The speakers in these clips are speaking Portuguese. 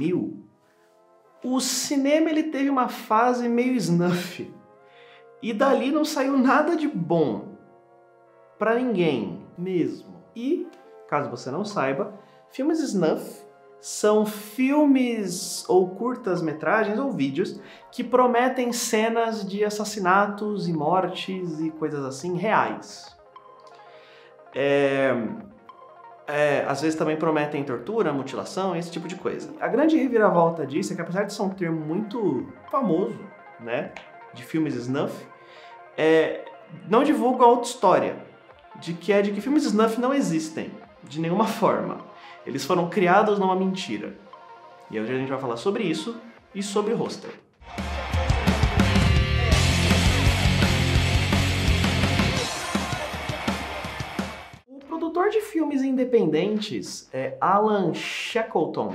2000, o cinema ele teve uma fase meio snuff. E dali não saiu nada de bom pra ninguém mesmo. E, caso você não saiba, filmes snuff são filmes ou curtas-metragens ou vídeos que prometem cenas de assassinatos e mortes e coisas assim reais. Às vezes também prometem tortura, mutilação, esse tipo de coisa. A grande reviravolta disso é que, apesar de ser um termo muito famoso, né, de filmes snuff, não divulgam a outra história, de que filmes snuff não existem, de nenhuma forma. Eles foram criados numa mentira. E hoje a gente vai falar sobre isso e sobre Hostel. O produtor de filmes independentes é Alan Shackleton.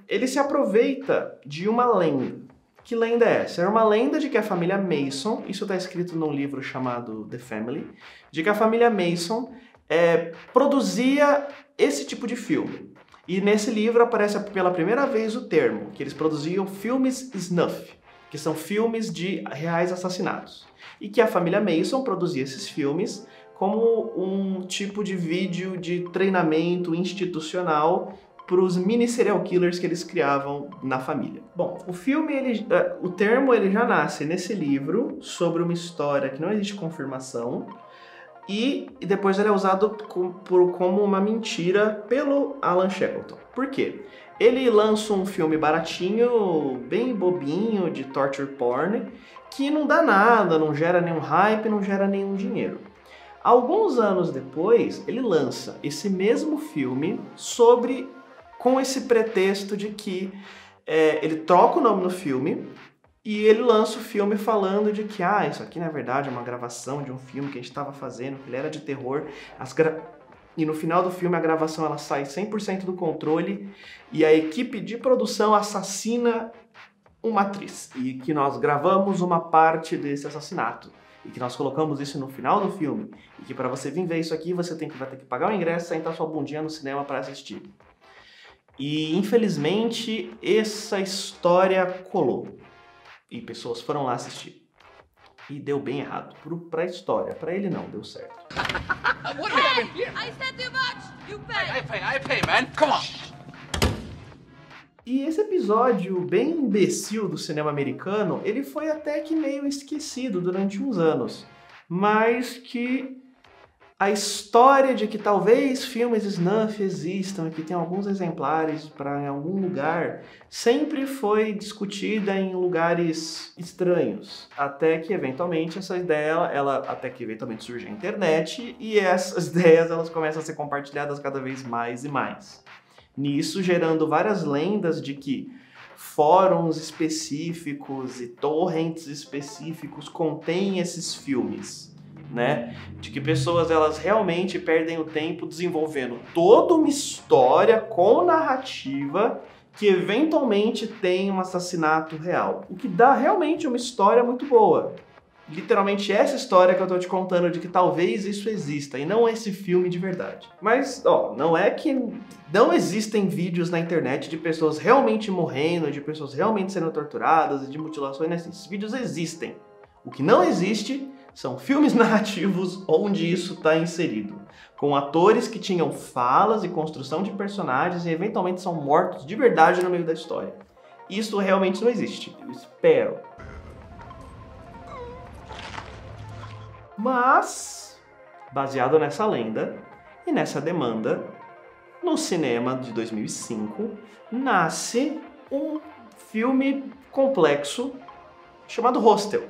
Ele se aproveita de uma lenda. Que lenda é essa? Era uma lenda de que a família Mason, isso está escrito num livro chamado The Family, de que a família Mason produzia esse tipo de filme. E nesse livro aparece pela primeira vez o termo, que eles produziam filmes snuff, que são filmes de reais assassinatos. E que a família Mason produzia esses filmes como um tipo de vídeo de treinamento institucional para os mini serial killers que eles criavam na família. Bom, o termo ele já nasce nesse livro sobre uma história que não existe confirmação e depois ele é usado como uma mentira pelo Alan Shackleton. Por quê? Ele lança um filme baratinho, bem bobinho, de torture porn, que não dá nada, não gera nenhum hype, não gera nenhum dinheiro. Alguns anos depois, ele lança esse mesmo filme com esse pretexto de que ele troca o nome no filme e ele lança o filme falando de que isso aqui na verdade é uma gravação de um filme que a gente estava fazendo, que ele era de terror, e no final do filme a gravação ela sai 100% do controle e a equipe de produção assassina uma atriz e que nós gravamos uma parte desse assassinato e que nós colocamos isso no final do filme e que para você vir ver isso aqui você vai ter que pagar o ingresso e sentar sua bundinha no cinema para assistir. E, infelizmente, essa história colou. E pessoas foram lá assistir. E deu bem errado. Pra história. Pra ele não, deu certo. Hey! I said too much! You pay! I pay, man! Come on! E esse episódio bem imbecil do cinema americano, ele foi até que meio esquecido durante uns anos. Mas que a história de que talvez filmes snuff existam e que tem alguns exemplares em algum lugar sempre foi discutida em lugares estranhos, até que eventualmente essa ideia, surge a internet e essas ideias elas começam a ser compartilhadas cada vez mais e mais. Nisso gerando várias lendas de que fóruns específicos e torrents específicos contêm esses filmes. Né? De que pessoas elas realmente perdem o tempo desenvolvendo toda uma história com narrativa que eventualmente tem um assassinato real. O que dá realmente uma história muito boa. Literalmente essa história que eu tô te contando de que talvez isso exista e não esse filme de verdade. Mas, não é que não existem vídeos na internet de pessoas realmente morrendo, de pessoas realmente sendo torturadas e de mutilações, né? Esses vídeos existem. O que não existe são filmes narrativos onde isso está inserido, com atores que tinham falas e construção de personagens e eventualmente são mortos de verdade no meio da história. Isso realmente não existe, eu espero. Mas, baseado nessa lenda e nessa demanda, no cinema de 2005, nasce um filme complexo chamado Hostel.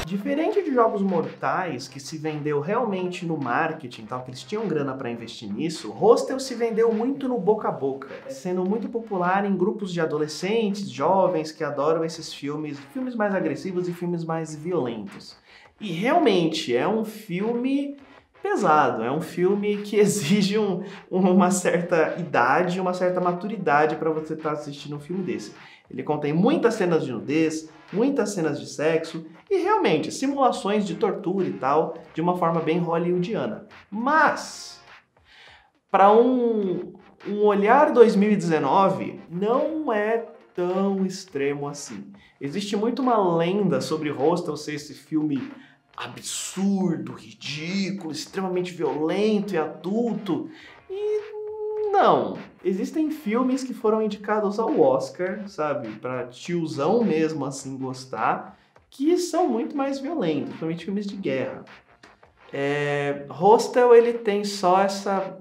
Diferente de Jogos Mortais, que se vendeu realmente no marketing, que eles tinham grana para investir nisso, Hostel se vendeu muito no boca a boca, sendo muito popular em grupos de adolescentes, jovens que adoram esses filmes mais agressivos e filmes mais violentos. E realmente é um filme pesado, é um filme que exige uma certa idade, uma certa maturidade para você estar assistindo um filme desse. Ele contém muitas cenas de nudez, muitas cenas de sexo e realmente simulações de tortura e tal, de uma forma bem hollywoodiana. Mas para um olhar 2019, não é tão extremo assim. Existe muito uma lenda sobre Hostel ser esse filme absurdo, ridículo, extremamente violento e adulto. E não. Existem filmes que foram indicados ao Oscar, sabe? Pra tiozão mesmo assim gostar, que são muito mais violentos, principalmente filmes de guerra. Hostel, ele tem só essa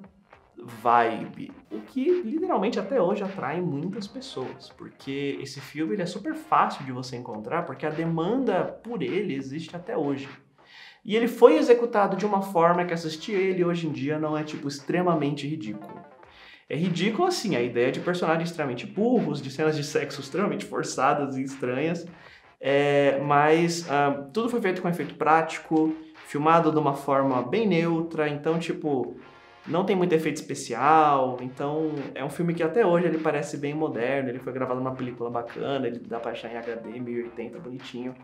vibe, o que literalmente até hoje atrai muitas pessoas, porque esse filme ele é super fácil de você encontrar, porque a demanda por ele existe até hoje. E ele foi executado de uma forma que assistir ele hoje em dia não é tipo extremamente ridículo. É ridículo assim, a ideia de personagens extremamente burros, de cenas de sexo extremamente forçadas e estranhas, mas tudo foi feito com efeito prático, filmado de uma forma bem neutra, então tipo, não tem muito efeito especial, então é um filme que até hoje ele parece bem moderno, ele foi gravado numa película bacana, ele dá pra achar em HD, 1080, bonitinho,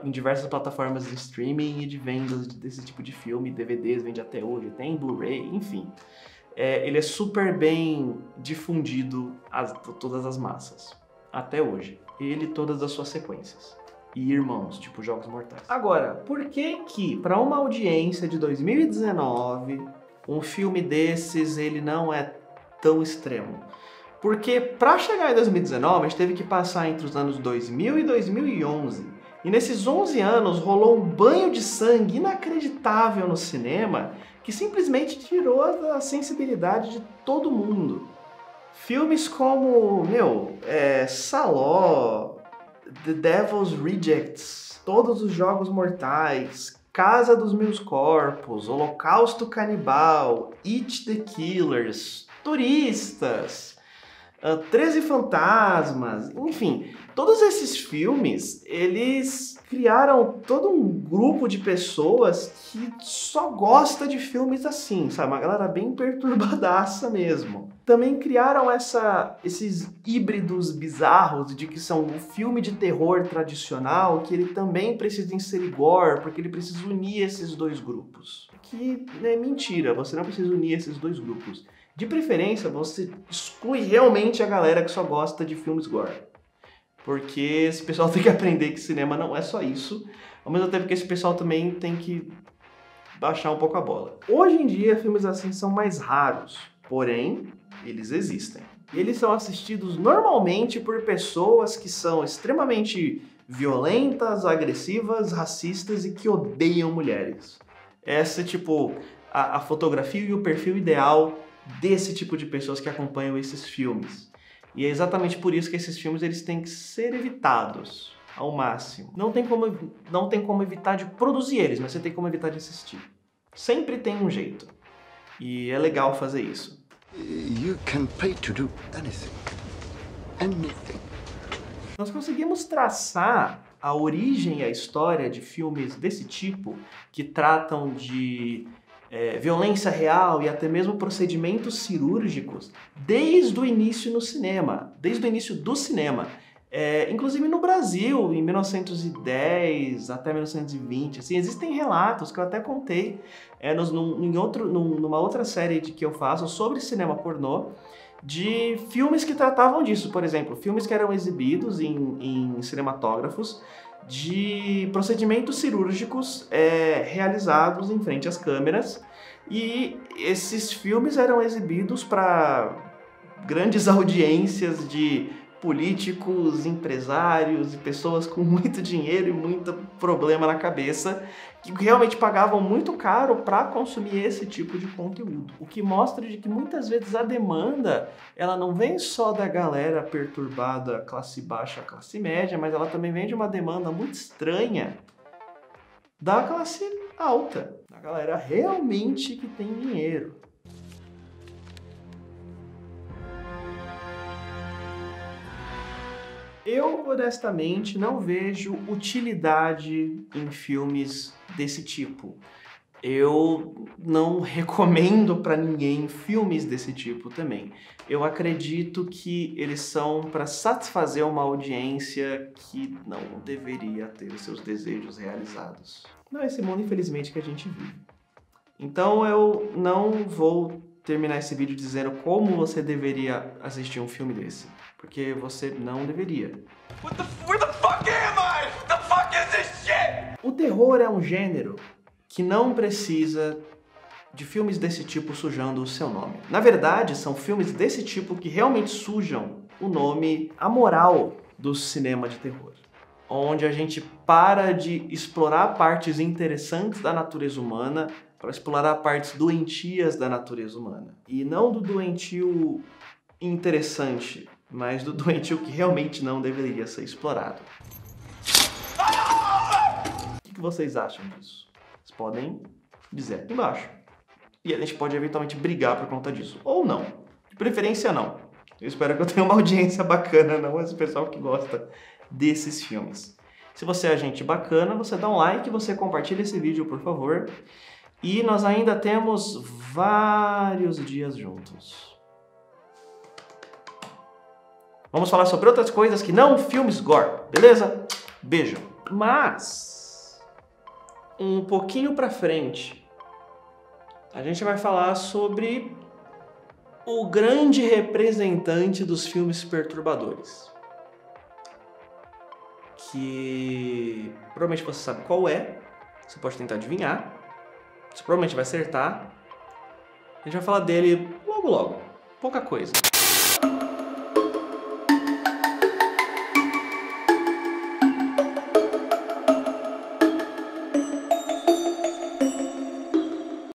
em diversas plataformas de streaming e de vendas desse tipo de filme, DVDs vende até hoje, tem Blu-ray, enfim. Ele é super bem difundido por todas as massas, até hoje. Ele e todas as suas sequências. E irmãos, tipo Jogos Mortais. Agora, por que para uma audiência de 2019, um filme desses ele não é tão extremo? Porque para chegar em 2019, a gente teve que passar entre os anos 2000 e 2011. E nesses 11 anos rolou um banho de sangue inacreditável no cinema que simplesmente tirou a sensibilidade de todo mundo. Filmes como, Saló, The Devil's Rejects, Todos os Jogos Mortais, Casa dos Mil Corpos, Holocausto Canibal, It the Killers, Turistas, 13 Fantasmas, enfim, todos esses filmes, eles criaram todo um grupo de pessoas que só gosta de filmes assim, sabe? Uma galera bem perturbadaça mesmo. Também criaram esses híbridos bizarros de que são um filme de terror tradicional, que ele também precisa inserir gore, porque ele precisa unir esses dois grupos. Que é mentira, você não precisa unir esses dois grupos. De preferência, você exclui realmente a galera que só gosta de filmes gore. Porque esse pessoal tem que aprender que cinema não é só isso, ao mesmo tempo que esse pessoal também tem que baixar um pouco a bola. Hoje em dia, filmes assim são mais raros, porém, eles existem. E eles são assistidos normalmente por pessoas que são extremamente violentas, agressivas, racistas e que odeiam mulheres. Essa é tipo a fotografia e o perfil ideal desse tipo de pessoas que acompanham esses filmes. E é exatamente por isso que esses filmes eles têm que ser evitados ao máximo. Não tem como evitar de produzir eles, mas você tem como evitar de assistir. Sempre tem um jeito. E é legal fazer isso. You can pay to do anything. Anything. Nós conseguimos traçar a origem e a história de filmes desse tipo, que tratam de violência real e até mesmo procedimentos cirúrgicos, desde o início no cinema, desde o início do cinema. Inclusive no Brasil, em 1910 até 1920, assim, existem relatos que eu até contei numa outra série que eu faço sobre cinema pornô, de filmes que tratavam disso, por exemplo, filmes que eram exibidos em cinematógrafos de procedimentos cirúrgicos realizados em frente às câmeras, e esses filmes eram exibidos para grandes audiências de políticos, empresários e pessoas com muito dinheiro e muito problema na cabeça que realmente pagavam muito caro para consumir esse tipo de conteúdo. O que mostra de que muitas vezes a demanda ela não vem só da galera perturbada, classe baixa, classe média, mas ela também vem de uma demanda muito estranha da classe alta, da galera realmente que tem dinheiro. Eu, honestamente, não vejo utilidade em filmes desse tipo. Eu não recomendo para ninguém filmes desse tipo também. Eu acredito que eles são para satisfazer uma audiência que não deveria ter os seus desejos realizados. Não é esse mundo, infelizmente, que a gente vive. Então eu não vou terminar esse vídeo dizendo como você deveria assistir um filme desse. Porque você não deveria. Where the fuck am I? What the fuck is this shit? O terror é um gênero que não precisa de filmes desse tipo sujando o seu nome. Na verdade, são filmes desse tipo que realmente sujam o nome, a moral do cinema de terror. Onde a gente para de explorar partes interessantes da natureza humana para explorar partes doentias da natureza humana. E não do doentio interessante, mas do doentio que realmente não deveria ser explorado. O que vocês acham disso? Vocês podem dizer aqui embaixo. E a gente pode eventualmente brigar por conta disso. Ou não. De preferência, não. Eu espero que eu tenha uma audiência bacana, não esse pessoal que gosta desses filmes. Se você é gente bacana, você dá um like, você compartilha esse vídeo, por favor. E nós ainda temos vários dias juntos. Vamos falar sobre outras coisas que não filmes gore, beleza? Beijo. Mas, um pouquinho pra frente, a gente vai falar sobre o grande representante dos filmes perturbadores. Que provavelmente você sabe qual é, você pode tentar adivinhar, você provavelmente vai acertar. A gente vai falar dele logo logo, pouca coisa.